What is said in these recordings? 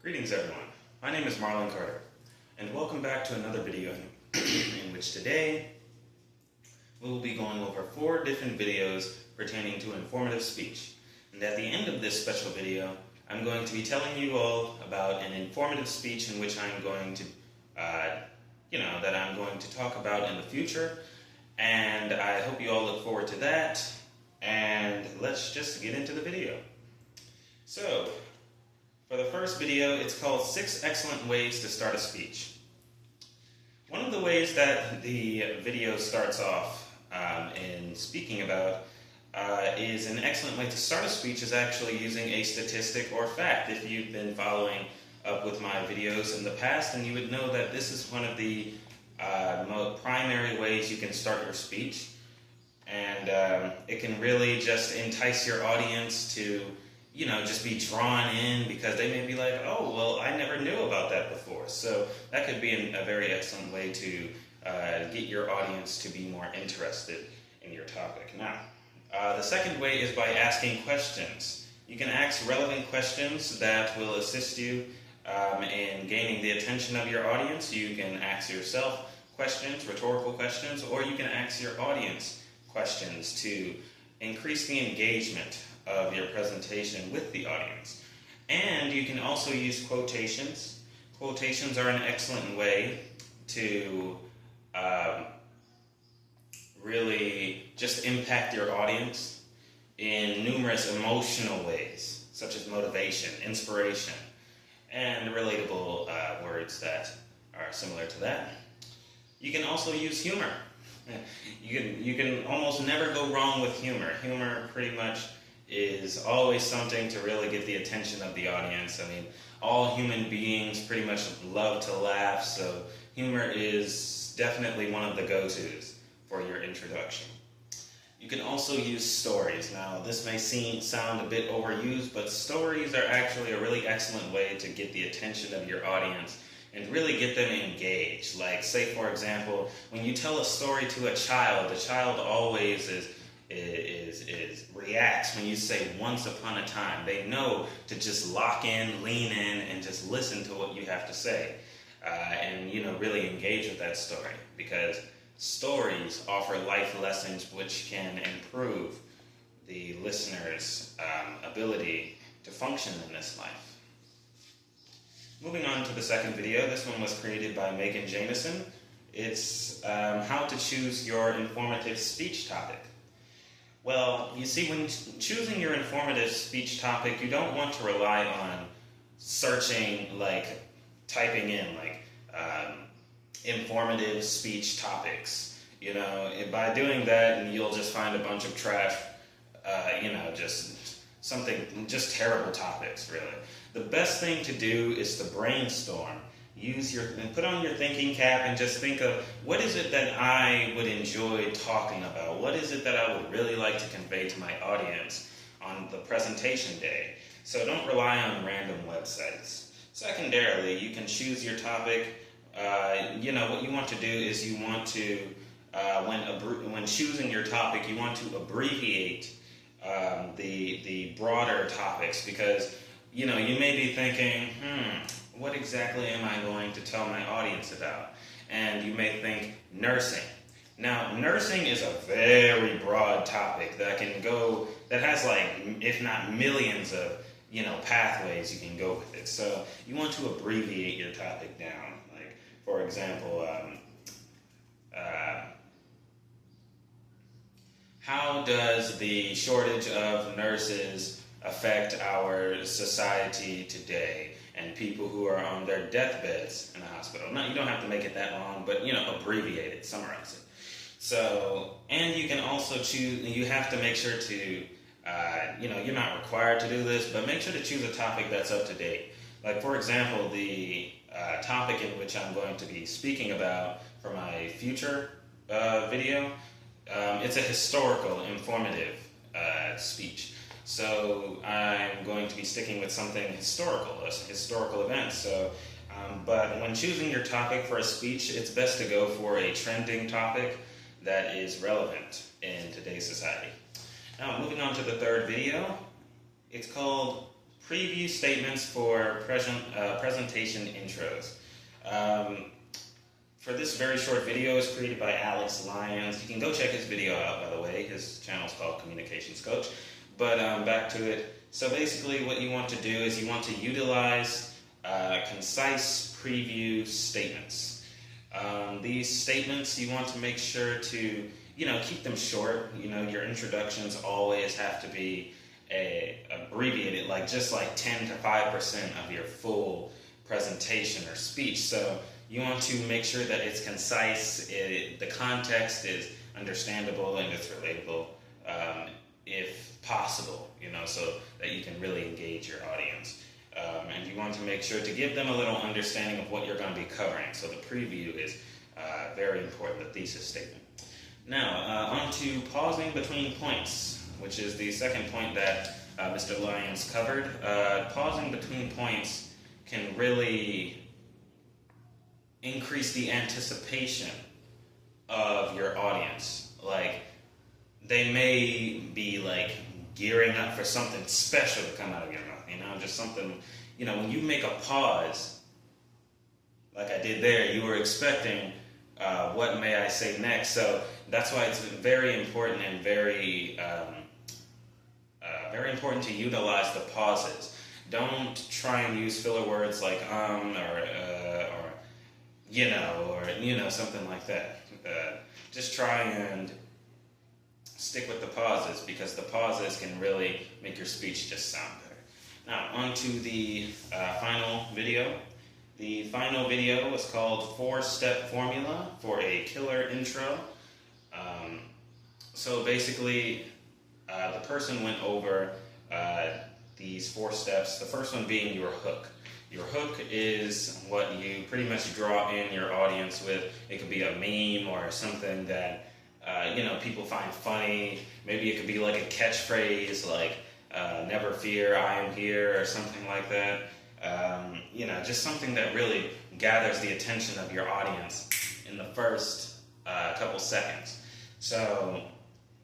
Greetings everyone, my name is Marlon Carter, and welcome back to another video in which today we will be going over 4 different videos pertaining to informative speech. And at the end of this special video, I'm going to be telling you all about an informative speech in which I'm going to, that I'm going to talk about in the future, and I hope you all look forward to that, and let's just get into the video. So, for the first video, it's called 6 Excellent Ways to Start a Speech. One of the ways that the video starts off in speaking about is an excellent way to start a speech is actually using a statistic or fact. If you've been following up with my videos in the past, then you would know that this is one of the most primary ways you can start your speech. And it can really just entice your audience to just be drawn in because they may be like, oh, well, I never knew about that before. So that could be a very excellent way to get your audience to be more interested in your topic. Now, the second way is by asking questions. You can ask relevant questions that will assist you in gaining the attention of your audience. You can ask yourself questions, rhetorical questions, or you can ask your audience questions to increase the engagement of your presentation with the audience. And you can also use quotations. Quotations are an excellent way to really just impact your audience in numerous emotional ways, such as motivation, inspiration, and relatable words that are similar to that. You can also use humor. You can almost never go wrong with humor. Humor pretty much is always something to really get the attention of the audience. I mean, all human beings pretty much love to laugh, so humor is definitely one of the go-tos for your introduction. You can also use stories. Now, this may sound a bit overused, but stories are actually a really excellent way to get the attention of your audience and really get them engaged. Like, say, for example, when you tell a story to a child, the child always reacts when you say once upon a time. They know to just lock in, lean in, and just listen to what you have to say. And really engage with that story, because stories offer life lessons which can improve the listener's ability to function in this life. Moving on to the second video, this one was created by Megan Jameson. It's how to choose your informative speech topic. Well, you see, when choosing your informative speech topic, you don't want to rely on searching, typing in, informative speech topics. By doing that, you'll just find a bunch of trash, just terrible topics, really. The best thing to do is to brainstorm. Put on your thinking cap and just think of, what is it that I would enjoy talking about? What is it that I would really like to convey to my audience on the presentation day? So don't rely on random websites. Secondarily, you can choose your topic. What you want to do is you want to, when choosing your topic, you want to abbreviate the broader topics, because you may be thinking, what exactly am I going to tell my audience about? And you may think nursing. Now, nursing is a very broad topic that has if not millions of, pathways you can go with it. So you want to abbreviate your topic down. Like, for example, how does the shortage of nurses affect our society today and people who are on their deathbeds in the hospital? Now, you don't have to make it that long, but, abbreviate it, summarize it. So, and you can also choose, you have to make sure to, you're not required to do this, but make sure to choose a topic that's up to date. Like, for example, the topic in which I'm going to be speaking about for my future video, it's a historical, informative speech. So I'm going to be sticking with something historical, a historical event. So, but when choosing your topic for a speech, it's best to go for a trending topic that is relevant in today's society. Now, moving on to the third video, it's called preview statements for presentation intros. For this very short video is created by Alex Lyons. You can go check his video out, by the way. His channel is called Communications Coach. But back to it. So basically what you want to do is you want to utilize concise preview statements. These statements, you want to make sure to, keep them short. Your introductions always have to be abbreviated, just 10 to 5% of your full presentation or speech. So you want to make sure that it's concise, the context is understandable and it's relatable, if possible, so that you can really engage your audience. And you want to make sure to give them a little understanding of what you're going to be covering. So the preview is very important, the thesis statement. Now, on to pausing between points, which is the second point that Mr. Lyons covered. Pausing between points can really increase the anticipation of your audience. They may be gearing up for something special to come out of your mouth, just something, when you make a pause, like I did there, you were expecting, what may I say next? So that's why it's very important and very important to utilize the pauses. Don't try and use filler words like or something like that. Just try and stick with the pauses, because the pauses can really make your speech just sound better. Now, on to the final video. The final video was called 4-Step Formula for a Killer Intro. So basically, the person went over these 4 steps, the first one being your hook. Your hook is what you pretty much draw in your audience with. It could be a meme or something that people find funny. Maybe it could be like a catchphrase, never fear, I am here, or something like that. Just something that really gathers the attention of your audience in the first couple seconds. So,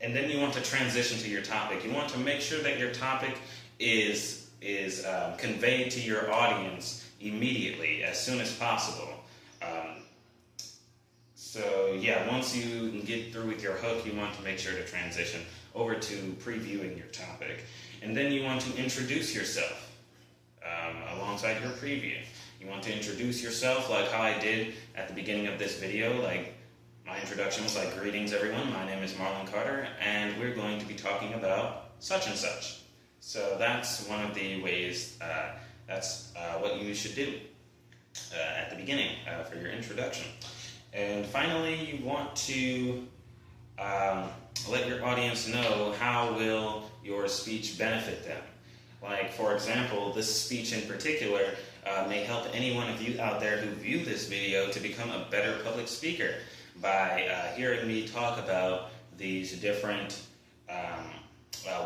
and then you want to transition to your topic. You want to make sure that your topic is conveyed to your audience immediately, as soon as possible. Once you get through with your hook, you want to make sure to transition over to previewing your topic. And then you want to introduce yourself alongside your preview. You want to introduce yourself like how I did at the beginning of this video. My introduction was greetings everyone, my name is Marlon Carter, and we're going to be talking about such and such. So that's one of the ways, that's what you should do at the beginning for your introduction. And finally, you want to let your audience know how will your speech benefit them. For example, this speech in particular may help any one of you out there who view this video to become a better public speaker by hearing me talk about these different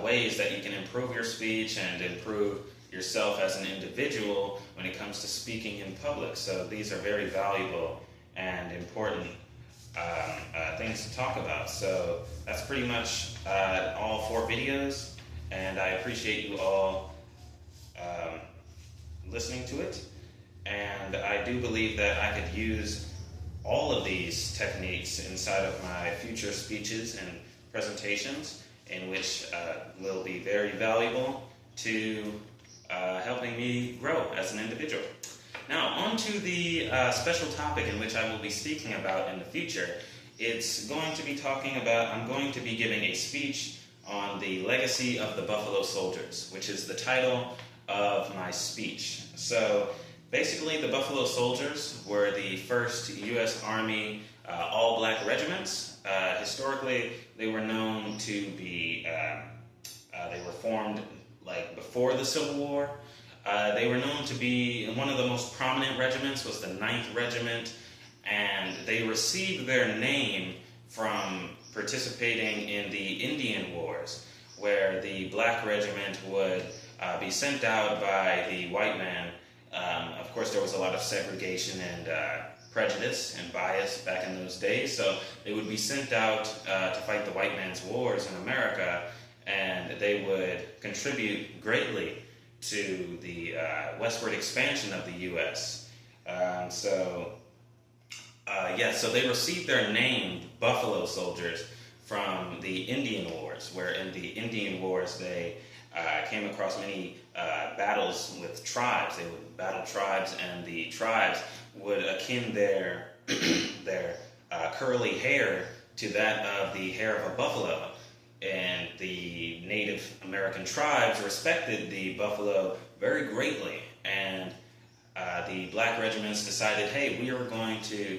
ways that you can improve your speech and improve yourself as an individual when it comes to speaking in public. So these are very valuable and important things to talk about. So that's pretty much all 4 videos, and I appreciate you all listening to it. And I do believe that I could use all of these techniques inside of my future speeches and presentations, in which will be very valuable to helping me grow as an individual. Now, on to the special topic in which I will be speaking about in the future. It's going to be I'm going to be giving a speech on the legacy of the Buffalo Soldiers, which is the title of my speech. So, basically, the Buffalo Soldiers were the first U.S. Army all-black regiments. Historically, they were known to be, they were formed before the Civil War. They were known to be, one of the most prominent regiments was the 9th Regiment, and they received their name from participating in the Indian Wars, where the black regiment would be sent out by the white man. Of course, there was a lot of segregation and prejudice and bias back in those days, so they would be sent out to fight the white man's wars in America, and they would contribute greatly to the westward expansion of the U.S. So they received their name, Buffalo Soldiers, from the Indian Wars, where in the Indian Wars they came across many battles with tribes. They would battle tribes, and the tribes would akin their their curly hair to that of the hair of a buffalo. And the Native American tribes respected the buffalo very greatly. And the black regiments decided, hey, we are going to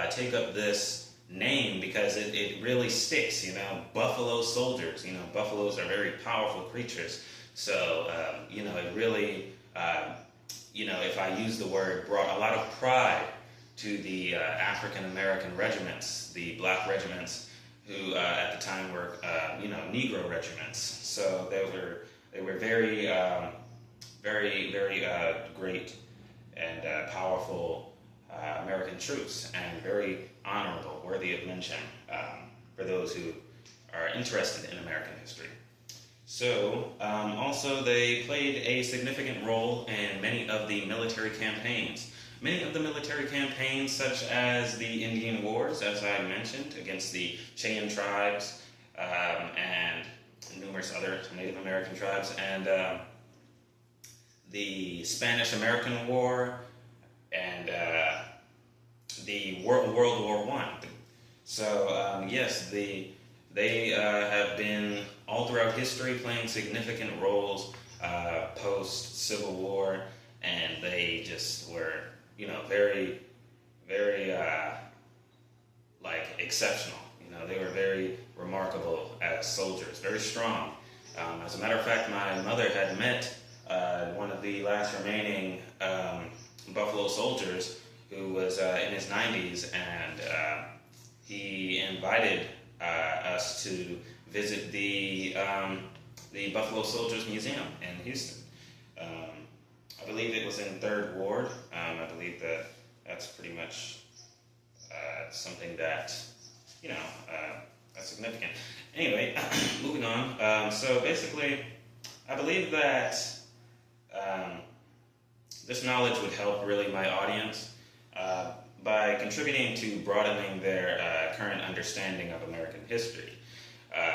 take up this name because it really sticks, Buffalo Soldiers. Buffaloes are very powerful creatures. So, it really, if I use the word, brought a lot of pride to the African American regiments, the black regiments, who at the time were, Negro regiments. So they were very, very, very great and powerful American troops, and very honorable, worthy of mention for those who are interested in American history. So, also they played a significant role in many of the military campaigns. Many of the military campaigns, such as the Indian Wars, as I mentioned, against the Cheyenne tribes and numerous other Native American tribes, and the Spanish-American War, and the World War I. So, yes, they have been all throughout history playing significant roles post-Civil War, and they just were, very, very, exceptional. They were very remarkable as soldiers, very strong. As a matter of fact, my mother had met one of the last remaining Buffalo Soldiers who was in his 90s, and he invited us to visit the Buffalo Soldiers Museum in Houston. I believe it was in 3rd Ward. I believe that's pretty much something that, that's significant. Anyway, moving on. So basically, I believe that this knowledge would help really my audience by contributing to broadening their current understanding of American history.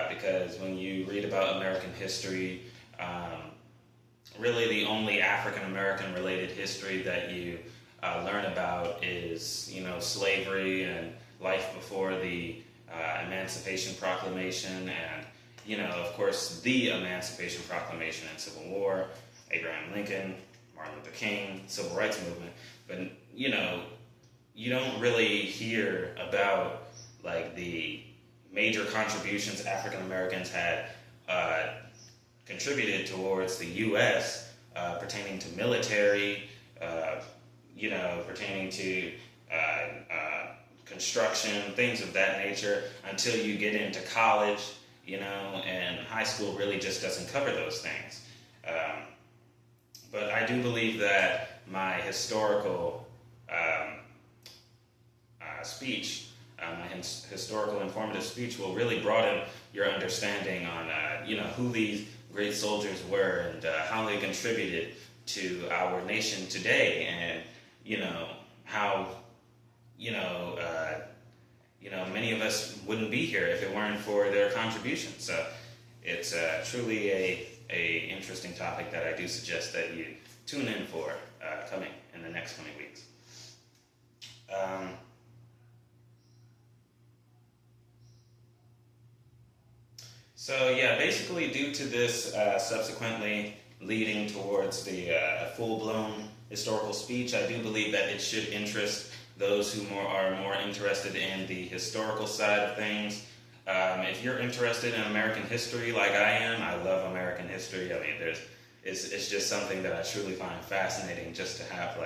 Because when you read about American history, really the only African American related history that you learn about is, slavery and life before the Emancipation Proclamation, and, of course, the Emancipation Proclamation and Civil War, Abraham Lincoln, Martin Luther King, Civil Rights Movement. But, you don't really hear about, the major contributions African Americans had contributed towards the U.S. Pertaining to military, pertaining to construction, things of that nature, until you get into college, and high school really just doesn't cover those things. But I do believe that my historical speech, my historical informative speech, will really broaden your understanding on, who these great soldiers were, and how they contributed to our nation today, and, how, many of us wouldn't be here if it weren't for their contributions. So it's truly a interesting topic that I do suggest that you tune in for coming in the next coming weeks. So yeah, basically due to this subsequently leading towards the full-blown historical speech, I do believe that it should interest those who are more interested in the historical side of things. If you're interested in American history like I am, I love American history. I mean, it's just something that I truly find fascinating, just to have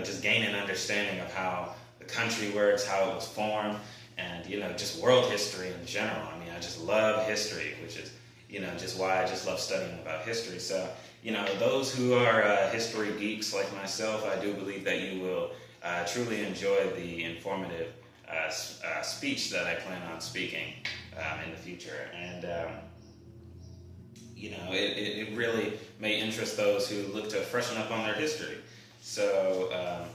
just gain an understanding of how the country works, how it was formed, and just world history in general. I mean, I just love history, which is just why I just love studying about history. So those who are history geeks like myself, I do believe that you will truly enjoy the informative speech that I plan on speaking in the future. And it really may interest those who look to freshen up on their history. So,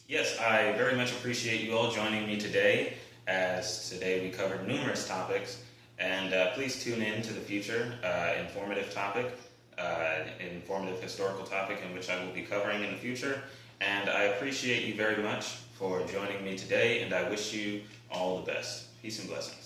yes, I very much appreciate you all joining me today, as today we covered numerous topics, and please tune in to the future informative historical topic in which I will be covering in the future. And I appreciate you very much for joining me today, and I wish you all the best. Peace and blessings.